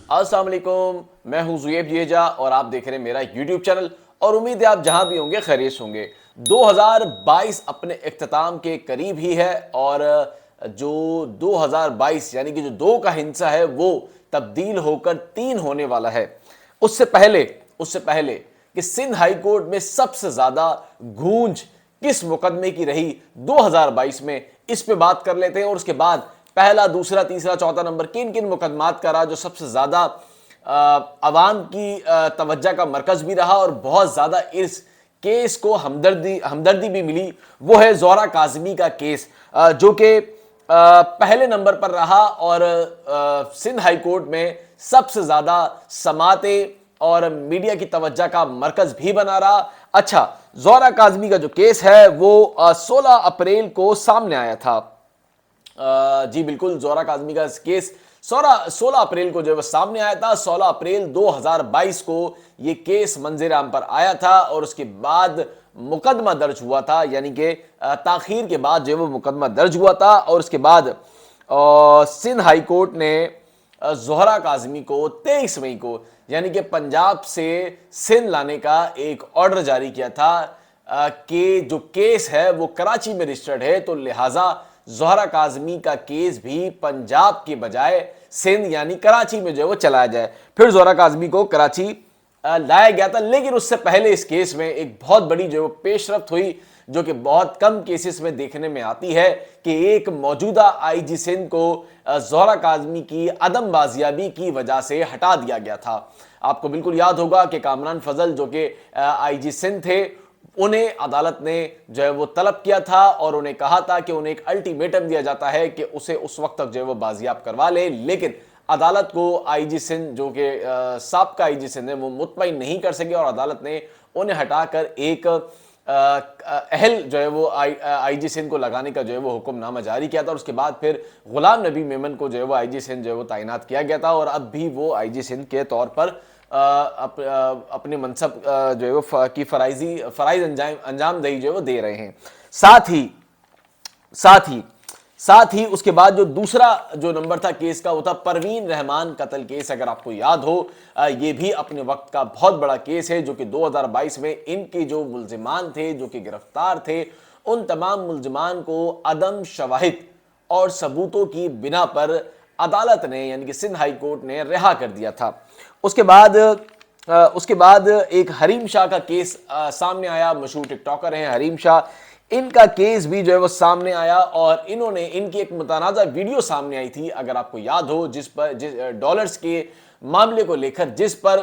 السلام علیکم، میں ہوں زیب جیجا اور آپ دیکھ رہے ہیں میرا یوٹیوب چینل اور امید ہے آپ جہاں بھی ہوں گے خیریت ہوں گے۔ 2022 اپنے اختتام کے قریب ہی ہے اور جو 2022 یعنی کہ جو 2 کا ہندسہ ہے وہ تبدیل ہو کر 3 ہونے والا ہے۔ اس سے پہلے کہ سندھ ہائی کورٹ میں سب سے زیادہ گونج کس مقدمے کی رہی 2022 میں، اس پہ بات کر لیتے ہیں اور اس کے بعد پہلا، دوسرا، تیسرا، چوتھا نمبر کن کن مقدمات کا رہا جو سب سے زیادہ عوام کی توجہ کا مرکز بھی رہا اور بہت زیادہ اس کیس کو ہمدردی بھی ملی، وہ ہے زہرہ کاظمی کا کیس، جو کہ پہلے نمبر پر رہا اور سندھ ہائی کورٹ میں سب سے زیادہ سماعتیں اور میڈیا کی توجہ کا مرکز بھی بنا رہا۔ اچھا، زہرہ کاظمی کا جو کیس ہے وہ 16 اپریل کو سامنے آیا تھا۔ جی بالکل، زہرہ کاظمی کا کیس 16 اپریل کو جو سامنے آیا تھا۔ 16 اپریل 2022 کو یہ کیس منظر عام پر آیا تھا اور اس کے بعد مقدمہ درج ہوا تھا، یعنی کہ تاخیر کے بعد جو وہ مقدمہ درج ہوا تھا اور اس کے بعد سندھ ہائی کورٹ نے زہرہ کاظمی کو 23 مئی کو یعنی کہ پنجاب سے سندھ لانے کا ایک آرڈر جاری کیا تھا کہ جو کیس ہے وہ کراچی میں رجسٹرڈ ہے، تو لہٰذا زہرہ کاظمی کا کیس بھی پنجاب کے بجائے سندھ یعنی کراچی میں جو وہ چلایا جائے۔ پھر زہرہ کاظمی کو کراچی لایا گیا تھا، لیکن اس سے پہلے اس کیس میں ایک بہت بڑی جو پیش رفت ہوئی جو کہ بہت کم کیسز میں دیکھنے میں آتی ہے کہ ایک موجودہ آئی جی سندھ کو زہرہ کاظمی کی عدم بازیابی کی وجہ سے ہٹا دیا گیا تھا۔ آپ کو بالکل یاد ہوگا کہ کامران فضل جو کہ آئی جی سندھ تھے، انہیں عدالت نے جو ہے وہ طلب کیا تھا اور انہیں کہا تھا کہ انہیں ایک الٹیمیٹم دیا جاتا ہے کہ اسے اس وقت تک جو ہے وہ بازیاب کروا لے، لیکن عدالت کو آئی جی سندھ جو کہ سابقہ آئی جی سندھ ہے وہ مطمئن نہیں کر سکے اور عدالت نے انہیں ہٹا کر ایک اہل جو ہے وہ آئی جی سندھ کو لگانے کا جو ہے وہ حکم نامہ جاری کیا تھا اور اس کے بعد پھر غلام نبی میمن کو جو ہے وہ آئی جی سندھ جو ہے وہ تعینات کیا گیا تھا اور اب بھی وہ آئی جی سندھ کے طور پر اپنے منصب جو ہے وہ کی فرائض انجام دہی جو ہے وہ دے رہے ہیں۔ ساتھ ہی اس کے بعد جو دوسرا جو نمبر تھا کیس کا وہ تھا پروین رحمان قتل کیس۔ اگر آپ کو یاد ہو، یہ بھی اپنے وقت کا بہت بڑا کیس ہے جو کہ 2022 میں ان کے جو ملزمان تھے جو کہ گرفتار تھے، ان تمام ملزمان کو عدم شواہد اور ثبوتوں کی بنا پر عدالت نے یعنی کہ سندھ ہائی کورٹ نے رہا کر دیا تھا۔ اس کے بعد ایک حریم شاہ کا کیس سامنے آیا، مشہور ٹک ٹاکر ہیں حریم شاہ، ان کا کیس بھی جو ہے وہ سامنے آیا اور ان کی ایک متنازع ویڈیو سامنے آئی تھی، اگر آپ کو یاد ہو، جس ڈالرز کے معاملے کو لے کر جس پر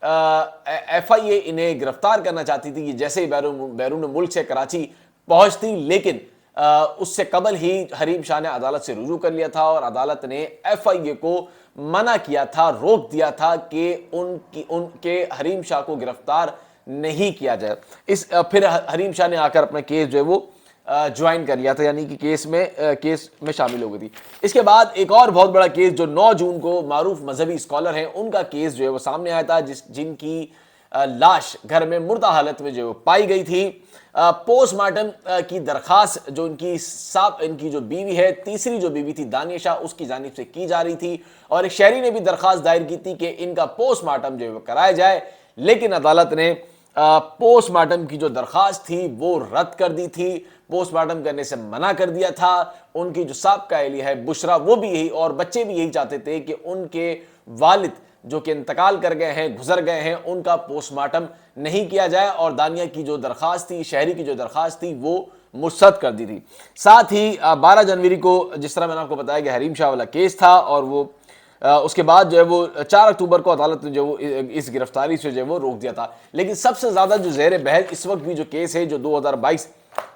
ایف آئی اے انہیں گرفتار کرنا چاہتی تھی کہ جیسے ہی بیرون ملک سے کراچی پہنچتی، لیکن اس سے قبل ہی حریم شاہ نے عدالت سے رجوع کر لیا تھا اور عدالت نے ایف آئی اے کو منع کیا تھا، روک دیا تھا کہ ان کے حریم شاہ کو گرفتار نہیں کیا جائے۔ پھر حریم شاہ نے آ کر اپنا کیس جو ہے وہ جوائن کر لیا تھا، یعنی کہ کیس میں شامل ہو گئی تھی۔ اس کے بعد ایک اور بہت بڑا کیس جو 9 جون کو معروف مذہبی اسکالر ہیں ان کا کیس جو ہے وہ سامنے آیا تھا، جن کی لاش گھر میں مردہ حالت میں جو پائی گئی تھی۔ پوسٹ مارٹم کی درخواست جو ان کی جو بیوی ہے، تیسری جو بیوی تھی دانیہ شاہ، اس کی جانب سے کی جا رہی تھی اور ایک شہری نے بھی درخواست دائر کی تھی کہ ان کا پوسٹ مارٹم جو ہے وہ کرایا جائے، لیکن عدالت نے پوسٹ مارٹم کی جو درخواست تھی وہ رد کر دی تھی، پوسٹ مارٹم کرنے سے منع کر دیا تھا۔ ان کی جو سابقہ اہلیہ ہے بشرا، وہ بھی یہی اور بچے بھی یہی چاہتے تھے کہ ان کے والد جو کہ انتقال کر گئے ہیں، گزر گئے ہیں، ان کا پوسٹ مارٹم نہیں کیا جائے اور دانیہ کی جو درخواست تھی، شہری کی جو درخواست تھی، وہ مسترد کر دی تھی۔ ساتھ ہی 12 جنوری کو جس طرح میں نے آپ کو بتایا کہ حریم شاہ والا کیس تھا اور وہ اس کے بعد جو ہے وہ 4 اکتوبر کو عدالت نے جو وہ اس گرفتاری سے جو ہے وہ روک دیا تھا، لیکن سب سے زیادہ جو زیر بحث اس وقت بھی جو کیس ہے جو 2022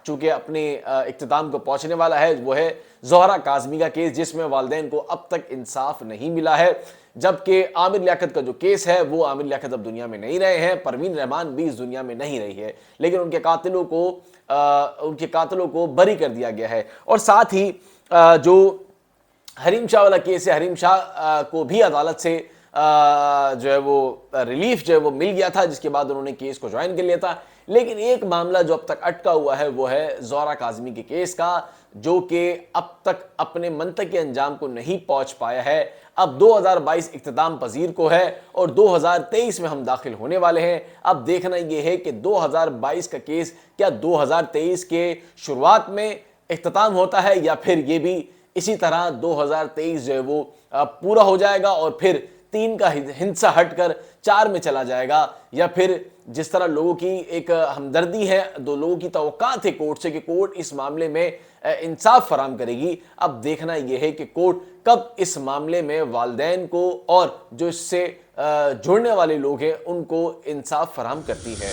چونکہ اپنے اختتام کو پہنچنے والا ہے، وہ ہے زہرہ کاظمی کا کیس، جس میں والدین کو اب تک انصاف نہیں ملا ہے، جبکہ عامر لیاقت کا جو کیس ہے وہ عامر لیاقت اب دنیا میں نہیں رہے ہیں، پروین رحمان بھی اس دنیا میں نہیں رہی ہے، لیکن ان کے قاتلوں کو بری کر دیا گیا ہے۔ اور ساتھ ہی جو حریم شاہ والا کیس ہے، حریم شاہ کو بھی عدالت سے جو ہے وہ ریلیف جو ہے وہ مل گیا تھا، جس کے بعد انہوں نے کیس کو جوائن کر لیا تھا، لیکن ایک معاملہ جو اب تک اٹکا ہوا ہے وہ ہے زہرہ کاظمی کے کیس کا، جو کہ اب تک اپنے منطقی انجام کو نہیں پہنچ پایا ہے، اب 2022 اختتام پذیر کو ہے اور 2023 میں ہم داخل ہونے والے ہیں۔ اب دیکھنا یہ ہے کہ 2022 کا کیس کیا 2023 کے شروعات میں اختتام ہوتا ہے یا پھر یہ بھی اسی طرح 2023 جو ہے وہ پورا ہو جائے گا اور پھر 3 کا ہندسہ ہٹ کر 4 میں چلا جائے گا، یا پھر جس طرح لوگوں کی ایک ہمدردی ہے، دو لوگوں کی توقعات ہے کورٹ سے کہ کورٹ اس معاملے میں انصاف فراہم کرے گی۔ اب دیکھنا یہ ہے کہ کورٹ کب اس معاملے میں والدین کو اور جو اس سے جڑنے والے لوگ ہیں ان کو انصاف فراہم کرتی ہے۔